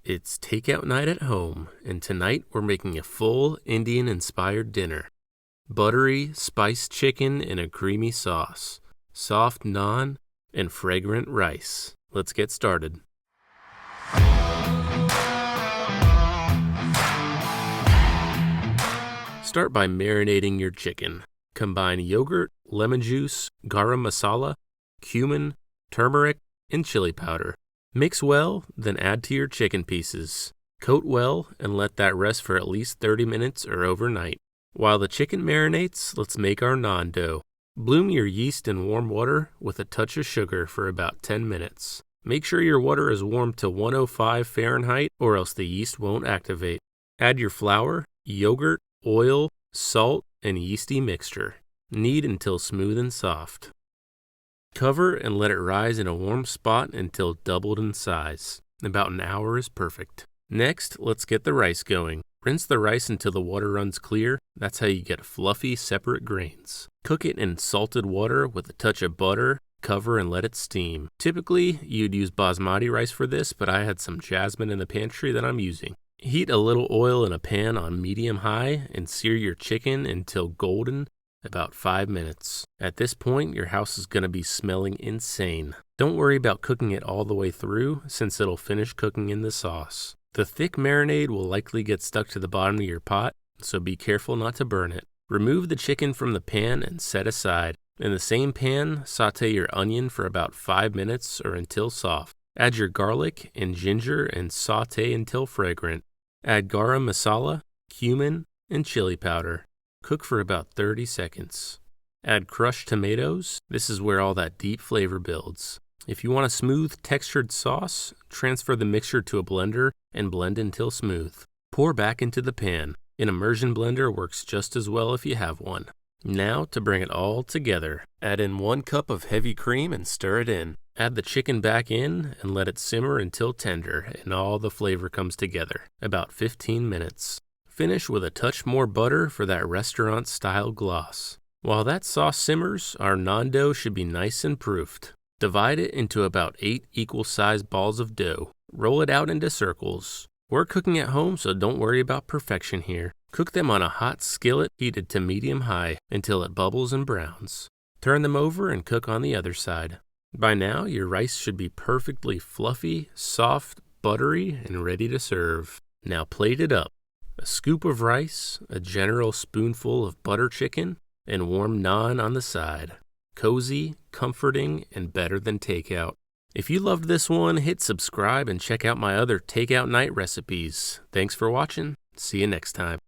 It's takeout night at home, and tonight we're making a full Indian-inspired dinner. Buttery, spiced chicken in a creamy sauce, soft naan, and fragrant rice. Let's get started. Start by marinating your chicken. Combine yogurt, lemon juice, garam masala, cumin, turmeric, and chili powder. Mix well, then add to your chicken pieces. Coat well and let that rest for at least 30 minutes or overnight. While the chicken marinates, let's make our naan dough. Bloom your yeast in warm water with a touch of sugar for about 10 minutes. Make sure your water is warm to 105 Fahrenheit or else the yeast won't activate. Add your flour, yogurt, oil, salt, and yeasty mixture. Knead until smooth and soft. Cover and let it rise in a warm spot until doubled in size. About an hour is perfect. Next, let's get the rice going. Rinse the rice until the water runs clear. That's how you get fluffy, separate grains. Cook it in salted water with a touch of butter. Cover and let it steam. Typically, you'd use basmati rice for this, but I had some jasmine in the pantry that I'm using. Heat a little oil in a pan on medium-high and sear your chicken until golden, about 5 minutes. At this point, your house is going to be smelling insane. Don't worry about cooking it all the way through, since it'll finish cooking in the sauce. The thick marinade will likely get stuck to the bottom of your pot, so be careful not to burn it. Remove the chicken from the pan and set aside. In the same pan, saute your onion for about 5 minutes or until soft. Add your garlic and ginger and saute until fragrant. Add garam masala, cumin, and chili powder. Cook for about 30 seconds. Add crushed tomatoes. This is where all that deep flavor builds. If you want a smooth, textured sauce, transfer the mixture to a blender and blend until smooth. Pour back into the pan. An immersion blender works just as well if you have one. Now, to bring it all together, add in 1 cup of heavy cream and stir it in. Add the chicken back in and let it simmer until tender and all the flavor comes together, about 15 minutes. Finish with a touch more butter for that restaurant-style gloss. While that sauce simmers, our naan dough should be nice and proofed. Divide it into about 8 equal-sized balls of dough. Roll it out into circles. We're cooking at home, so don't worry about perfection here. Cook them on a hot skillet heated to medium-high until it bubbles and browns. Turn them over and cook on the other side. By now, your rice should be perfectly fluffy, soft, buttery, and ready to serve. Now plate it up. A scoop of rice, a general spoonful of butter chicken, and warm naan on the side. Cozy, comforting, and better than takeout. If you loved this one, hit subscribe and check out my other takeout night recipes. Thanks for watching. See you next time.